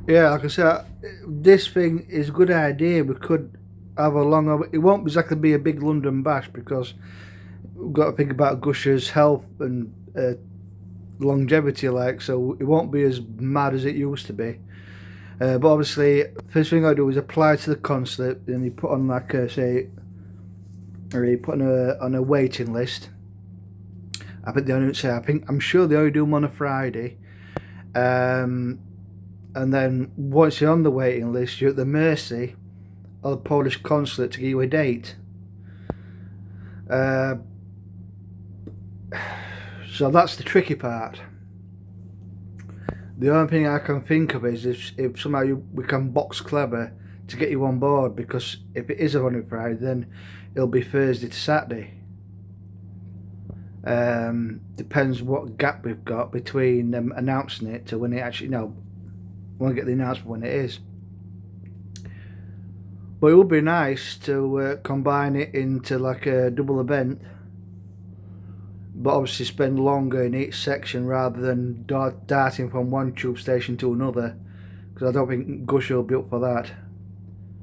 Yeah, like I said, this thing is a good idea. We could have a long. It won't exactly be a big London bash because we've got to think about Gusher's health and longevity, like, so it won't be as mad as it used to be. But obviously, first thing I do is apply to the consulate, and you put on like say, or you put on a waiting list. I think they only say I'm sure they only do them on a Friday. Um, and then once you're on the waiting list, you're at the mercy of the Polish consulate to give you a date. Uh, so that's the tricky part. The only thing I can think of is if somehow we can box clever to get you on board, because if it is a running Friday, then it'll be Thursday to Saturday. Depends what gap we've got between them announcing it to when it actually, won't get the announcement when it is. But it would be nice to combine it into like a double event, but obviously spend longer in each section rather than darting from one tube station to another, because I don't think Gusher will be up for that.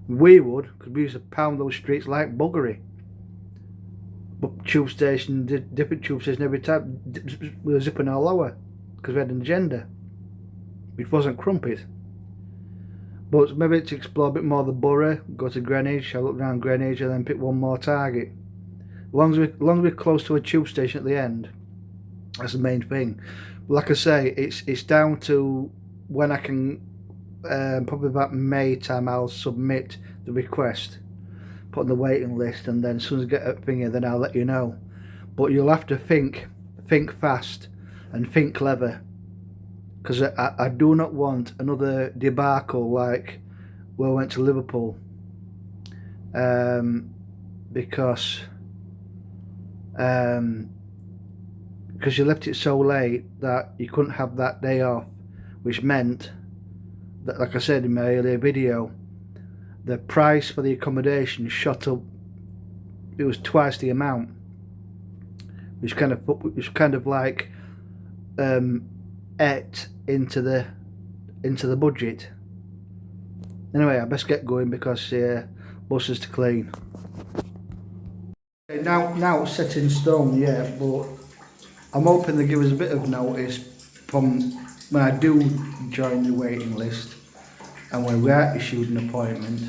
We would, because we used to pound those streets like buggery. But different tube station every time, we were zipping our lower because we had an agenda. It wasn't crumpet. But maybe to explore a bit more the borough, go to Greenwich, have a look around Greenwich, and then pick one more target. As long as we're close to a tube station at the end, that's the main thing. Like I say, it's down to when I can, probably about May time, I'll submit the request, put on the waiting list, and then as soon as I get a thingy, then I'll let you know. But you'll have to think fast and think clever, because I do not want another debacle like we went to Liverpool, because you left it so late that you couldn't have that day off, which meant that, like I said in my earlier video, the price for the accommodation shot up. It was twice the amount, which kind of like ate into the budget. Anyway, I best get going because bus is to clean. Now it's set in stone, yeah, but I'm hoping they give us a bit of notice from when I do join the waiting list and when we are issued an appointment,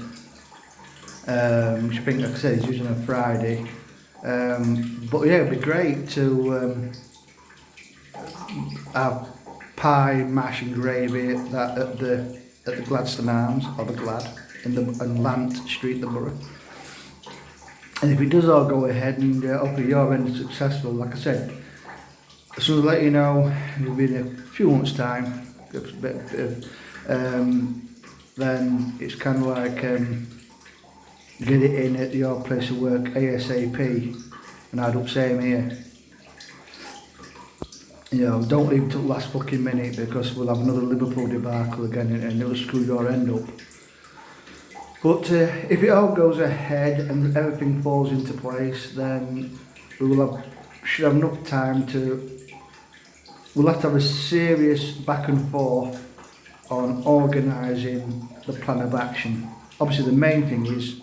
which I think, like I said, is usually on a Friday. But yeah, it'd be great to have pie, mash and gravy at the Gladstone Arms, or the Glad, in Lant Street, the borough. And if it does all go ahead and hopefully your end is successful, like I said, as soon as I let you know, it'll be in a few months' time, then it's kind of like get it in at your place of work ASAP, and I'd up same here. Don't leave it till the last fucking minute, because we'll have another Liverpool debacle again and it'll screw your end up. But if it all goes ahead and everything falls into place, then should have enough time we'll have to have a serious back and forth on organising the plan of action. Obviously the main thing is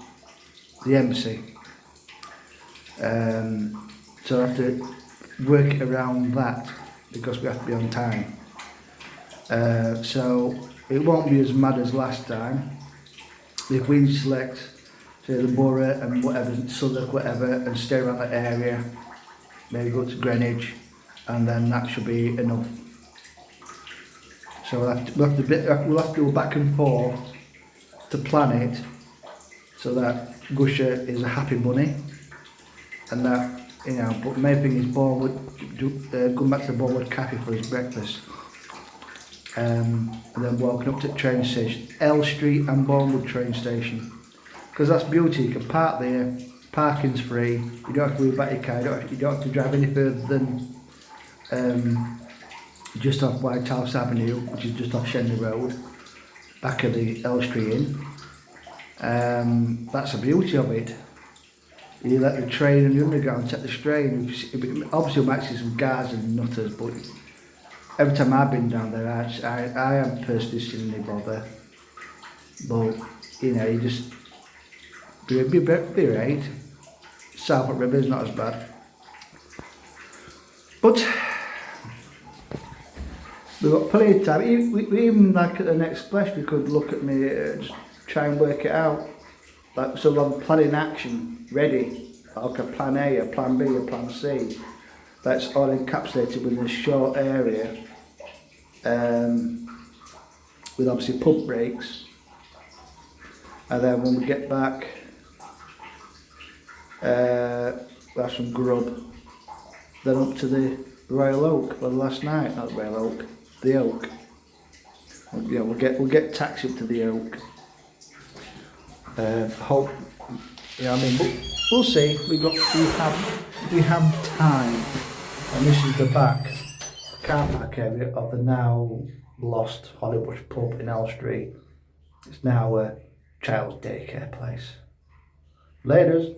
the embassy. So I have to work it around that, because we have to be on time. So it won't be as mad as last time. If we select, say, the borough and whatever, Southwark, whatever, and stay around that area, maybe go to Greenwich, and then that should be enough. So we'll have to go back and forth to plan it, so that Gusher is a happy bunny, and that, but the main thing is going back to the Bournemouth Cafe for his breakfast. And then walking up to the train station, L Street and Bournemouth train station, because that's beauty. You can park there, parking's free, you don't have to worry about your car, you don't have to drive any further than just off White House Avenue, which is just off Shenley Road, back of the L Street Inn. That's the beauty of it. You let the train and the underground take the strain. Obviously you might see some guards and nutters, but every time I've been down there, I haven't personally seen any bother. But you just be right. Southwark River's not as bad. But we've got plenty of time. We even like at the next splash, we could look at me, just try and work it out. Like, so we'll have a plan in action ready, like a plan A, a plan B, a plan C. That's all encapsulated within a short area. With obviously pub breaks. And then when we get back, we'll have some grub. Then up to the Royal Oak, well, last night, not the Royal Oak, the Oak. We'll get taxi up to the Oak. Hope, I mean, but we'll see. We have time, and this is the back car park area of the now lost Hollybush pub in Elstree. It's now a child's daycare place. Laters.